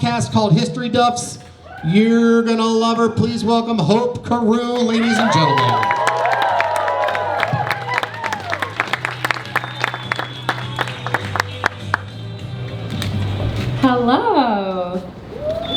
podcast called History Duffs. You're gonna love her. Please welcome Hope Carew, ladies and gentlemen. Hello.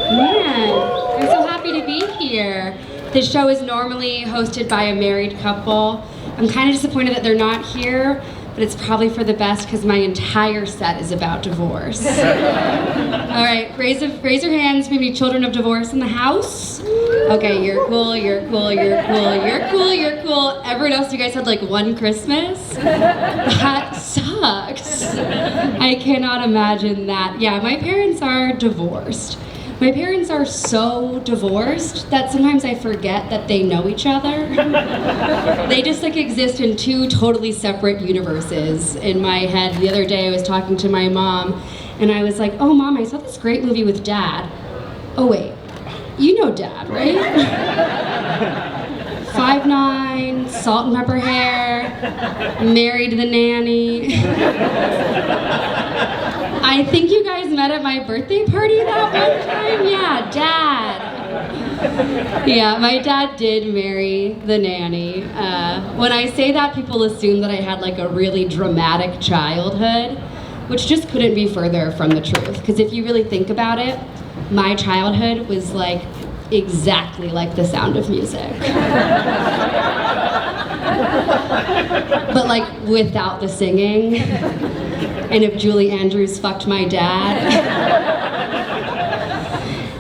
Man, I'm so happy to be here. This show is normally hosted by a married couple. I'm kind of disappointed that they're not here, but it's probably for the best because my entire set is about divorce. All right, raise your hands, maybe children of divorce in the house. Okay, you're cool, you're cool, you're cool, you're cool, you're cool. Everyone else, you guys had like one Christmas? That sucks. I cannot imagine that. Yeah, my parents are divorced. My parents are so divorced that sometimes I forget that they know each other. They just like exist in two totally separate universes in my head. The other day I was talking to my mom and I was like, oh mom, I saw this great movie with dad. Oh wait, you know dad, right? 5'9", salt and pepper hair, married the nanny. I think you guys met at my birthday party that one time? Yeah, Dad. Yeah, my dad did marry the nanny. When I say that, people assume that I had like a really dramatic childhood, which just couldn't be further from the truth. Because if you really think about it, my childhood was like exactly like The Sound of Music. But like without the singing. And if Julie Andrews fucked my dad.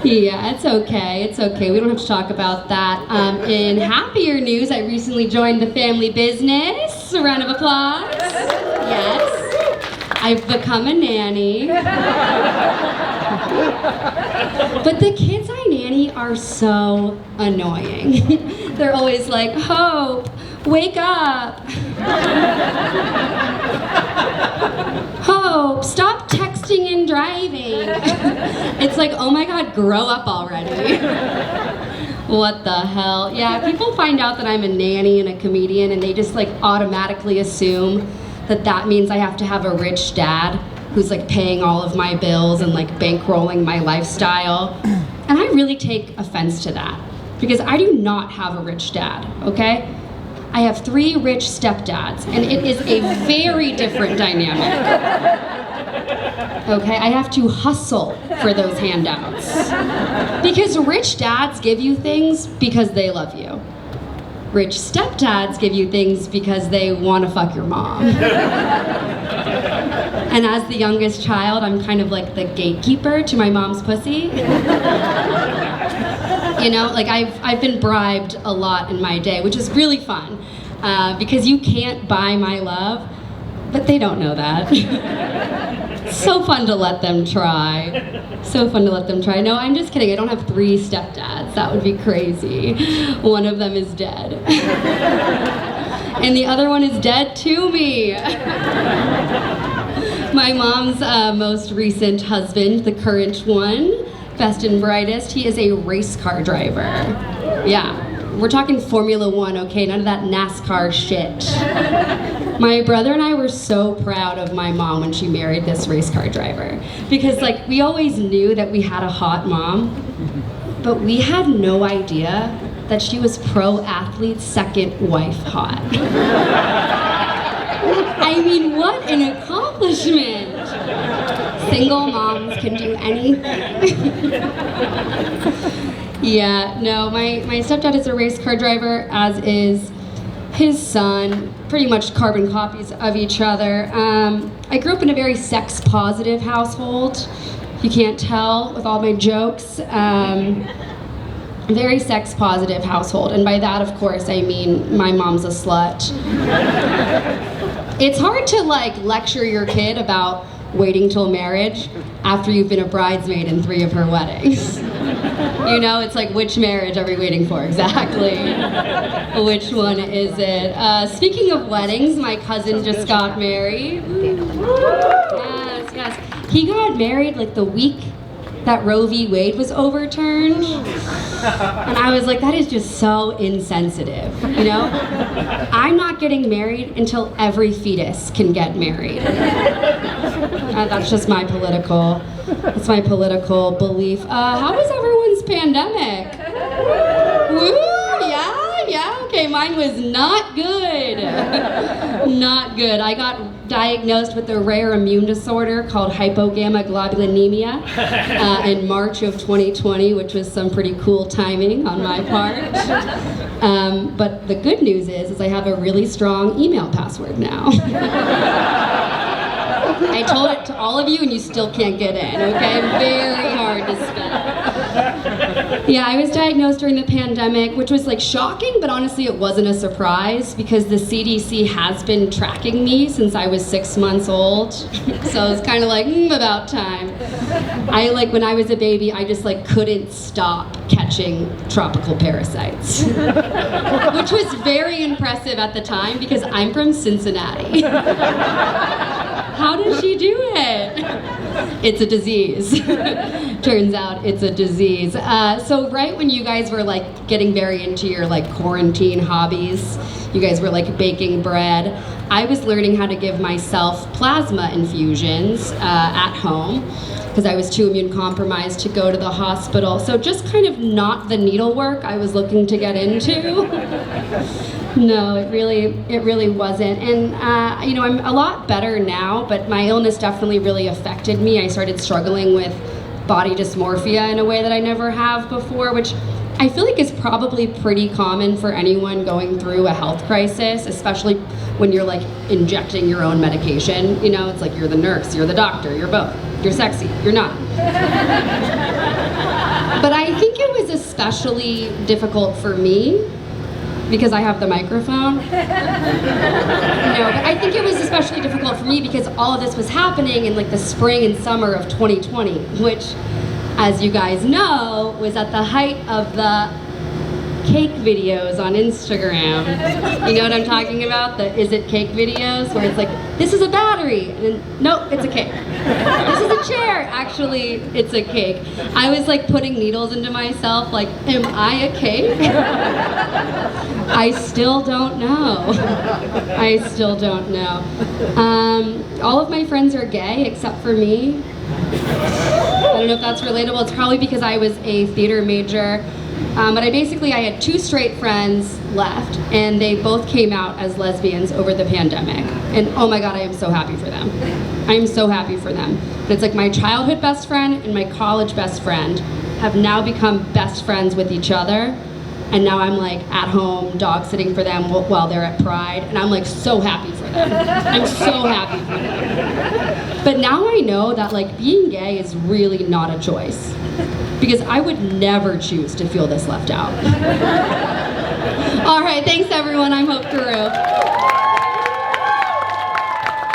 Yeah, it's okay, it's okay. We don't have to talk about that. In happier news, I recently joined the family business. A round of applause. Yes. I've become a nanny. But the kids I nanny are so annoying. They're always like, Hope, wake up. Hope, stop texting and driving. It's like, oh my God, grow up already. What the hell? Yeah, people find out that I'm a nanny and a comedian and they just like automatically assume that that means I have to have a rich dad who's like paying all of my bills and like bankrolling my lifestyle. And I really take offense to that because I do not have a rich dad, okay? I have 3 rich stepdads, and it is a very different dynamic. Okay, I have to hustle for those handouts. Because rich dads give you things because they love you. Rich stepdads give you things because they want to fuck your mom. And as the youngest child, I'm kind of like the gatekeeper to my mom's pussy. You know, like I've been bribed a lot in my day, which is really fun, because you can't buy my love, but they don't know that. So fun to let them try. So fun to let them try. No, I'm just kidding. I don't have 3 stepdads. That would be crazy. One of them is dead. And the other one is dead to me. My mom's most recent husband, the current one, best and brightest, he is a race car driver. Yeah, we're talking Formula 1, okay? None of that NASCAR shit. My brother and I were so proud of my mom when she married this race car driver. Because like, we always knew that we had a hot mom, but we had no idea that she was pro athlete's second wife hot. I mean, what an accomplishment. Single moms can do anything. Yeah, no, my stepdad is a race car driver, as is his son, pretty much carbon copies of each other. I grew up in a very sex-positive household, if you can't tell with all my jokes. Very sex-positive household, and by that, of course, I mean my mom's a slut. It's hard to like lecture your kid about waiting till marriage after you've been a bridesmaid in 3 of her weddings. You know, it's like, which marriage are we waiting for exactly? Which one is it? Speaking of weddings, my cousin just got married. Yes, yes. He got married like the week that Roe v. Wade was overturned. And I was like, that is just so insensitive, you know? I'm not getting married until every fetus can get married. That's just my political, that's my political belief. How was everyone's pandemic? Woo, yeah, okay, mine was not good. Not good. I got diagnosed with a rare immune disorder called hypogammaglobulinemia in March of 2020, which was some pretty cool timing on my part. But the good news is I have a really strong email password now. I told it to all of you and you still can't get in, okay? Very hard to spell. Yeah, I was diagnosed during the pandemic, which was like shocking, but honestly it wasn't a surprise because the CDC has been tracking me since I was 6 months old. So it's kind of like, about time. When I was a baby, I just like couldn't stop catching tropical parasites. Which was very impressive at the time because I'm from Cincinnati. How does she do it? It's a disease. Turns out it's a disease. So right when you guys were like getting very into your like quarantine hobbies, you guys were like baking bread, I was learning how to give myself plasma infusions at home because I was too immune compromised to go to the hospital. So just kind of not the needlework I was looking to get into. No, it really wasn't. And I'm a lot better now, but my illness definitely really affected me. I started struggling with body dysmorphia in a way that I never have before, which I feel like is probably pretty common for anyone going through a health crisis, especially when you're like injecting your own medication. You know, it's like you're the nurse, you're the doctor, you're both. You're sexy, you're not. But I think it was especially difficult for me because I have the microphone. No, but I think it was especially difficult for me because all of this was happening in like the spring and summer of 2020, which, as you guys know, was at the height of the cake videos on Instagram. You know what I'm talking about? The is it cake videos where it's like, this is a battery, and then, nope, it's a cake. This is a chair, actually, it's a cake. I was like putting needles into myself, like, am I a cake? I still don't know. I still don't know. All of my friends are gay except for me. I don't know if that's relatable. It's probably because I was a theater major. But I had 2 straight friends left, and they both came out as lesbians over the pandemic. And oh my God, I am so happy for them. I am so happy for them. But it's like my childhood best friend and my college best friend have now become best friends with each other. And now I'm like at home dog sitting for them while they're at Pride, and I'm like so happy for them. I'm so happy for them. But now I know that like being gay is really not a choice, because I would never choose to feel this left out. All right, thanks everyone. I'm Hope Carew.